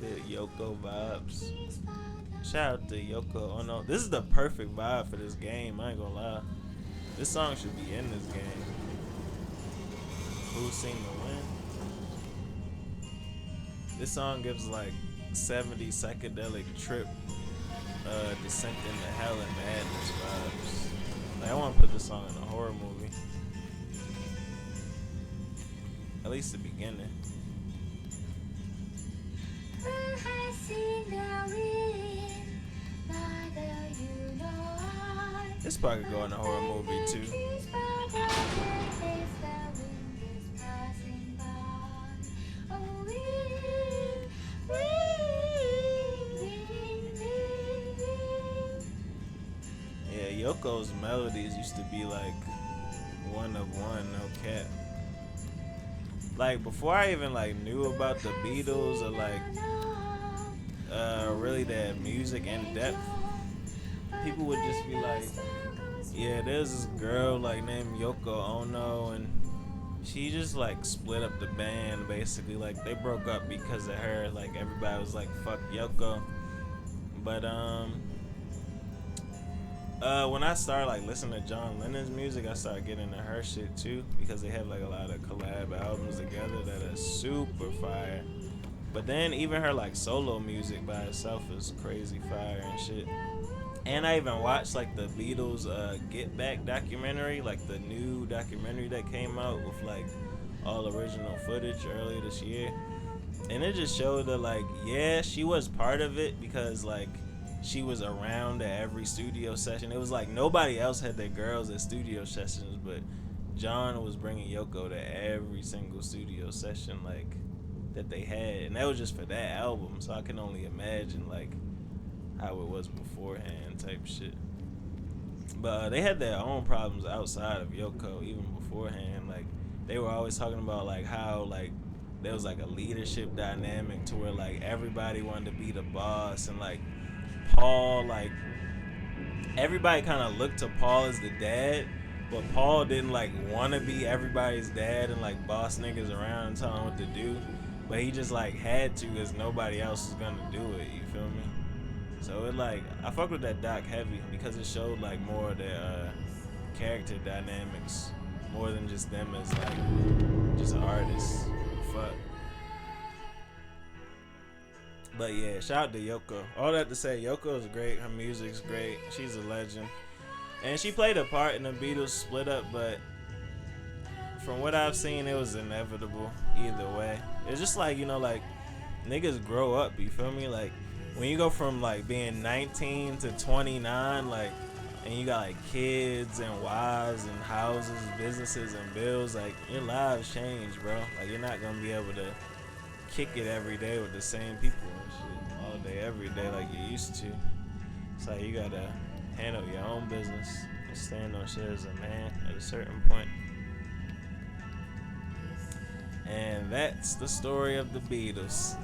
Fit Yoko vibes. Shout out to Yoko Ono. This is the perfect vibe for this game. I ain't gonna lie. This song should be in this game. Who's Seen the Wind? This song gives like 70 psychedelic trip, descent into hell and madness vibes. Like, I want to put this song in a horror movie. At least the beginning. This part could go in a horror movie too. Yeah, Yoko's melodies used to be like one of one, no cap. Like before I even like knew about the Beatles or like really their music in depth, people would just be like, yeah, there's this girl like named Yoko Ono and she just like split up the band basically. Like they broke up because of her. Like everybody was like, fuck Yoko. But when I started like listening to John Lennon's music, I started getting into her shit too because they have like a lot of collab albums together that are super fire. But then even her like solo music by itself is crazy fire and shit. And I even watched like the Beatles Get Back documentary, like the new documentary that came out with like all original footage earlier this year. And it just showed that like, yeah, she was part of it because like she was around at every studio session. It was like nobody else had their girls at studio sessions, but John was bringing Yoko to every single studio session like that they had, and that was just for that album. So I can only imagine like how it was beforehand type shit. But they had their own problems outside of Yoko even beforehand. Like they were always talking about like how like there was like a leadership dynamic to where like everybody wanted to be the boss, and like Paul, like everybody kind of looked to Paul as the dad, but Paul didn't like want to be everybody's dad and like boss niggas around and tell them what to do, but he just like had to because nobody else was gonna do it. You feel me? So it like I fuck with that doc heavy because it showed like more of their character dynamics more than just them as like just artists. Fuck. But yeah, shout out to Yoko. All that to say, Yoko is great. Her music's great. She's a legend. And she played a part in the Beatles split up, but from what I've seen, it was inevitable either way. It's just like, you know, like niggas grow up, you feel me? Like when you go from like being 19 to 29, like, and you got like kids and wives and houses, businesses and bills, like your lives change, bro. Like you're not gonna be able to kick it every day with the same people and shit all day, every day like you used to. It's like you gotta handle your own business and stand on shit as a man at a certain point. And that's the story of the Beatles.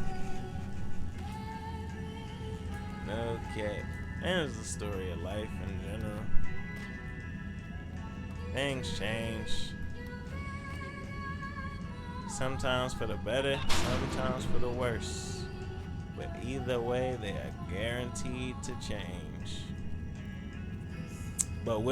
No cap. And it's the story of life in general. Things change. Sometimes for the better, sometimes for the worse. But either way, they are guaranteed to change. But